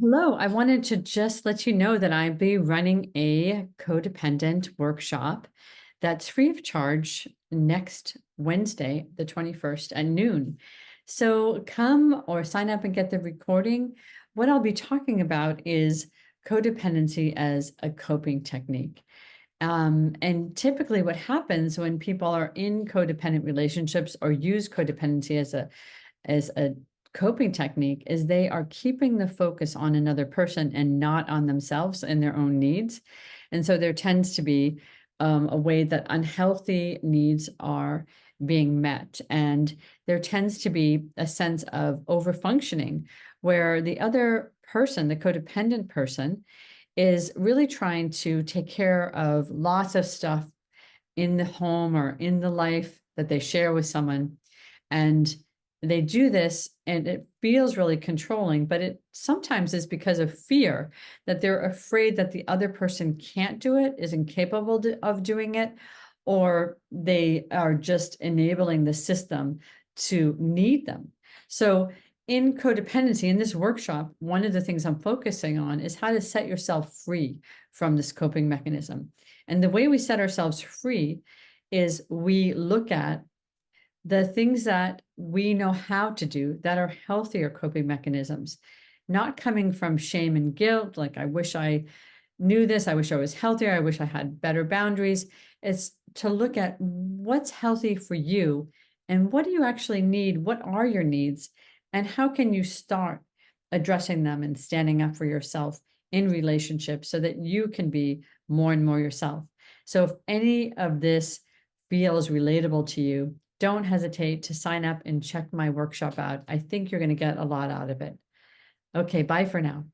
Hello, I wanted to just let you know that I'll be running a codependent workshop that's free of charge next Wednesday, the 21st at noon. So come or sign up and get the recording. What I'll be talking about is codependency as a coping technique. And typically what happens when people are in codependent relationships or use codependency as a coping technique is they are keeping the focus on another person and not on themselves and their own needs. And so there tends to be a way that unhealthy needs are being met. And there tends to be a sense of overfunctioning where the other person, the codependent person, is really trying to take care of lots of stuff in the home or in the life that they share with someone. And they do this and it feels really controlling, but it sometimes is because of fear that they're afraid that the other person can't do it, is incapable of doing it, or they are just enabling the system to need them. So in codependency, in this workshop, one of the things I'm focusing on is how to set yourself free from this coping mechanism. And the way we set ourselves free is we look at the things that we know how to do that are healthier coping mechanisms, not coming from shame and guilt, like, I wish I knew this, I wish I was healthier, I wish I had better boundaries. It's to look at what's healthy for you and what do you actually need? What are your needs? And how can you start addressing them and standing up for yourself in relationships so that you can be more and more yourself? So if any of this feels relatable to you, don't hesitate to sign up and check my workshop out. I think you're going to get a lot out of it. Okay, bye for now.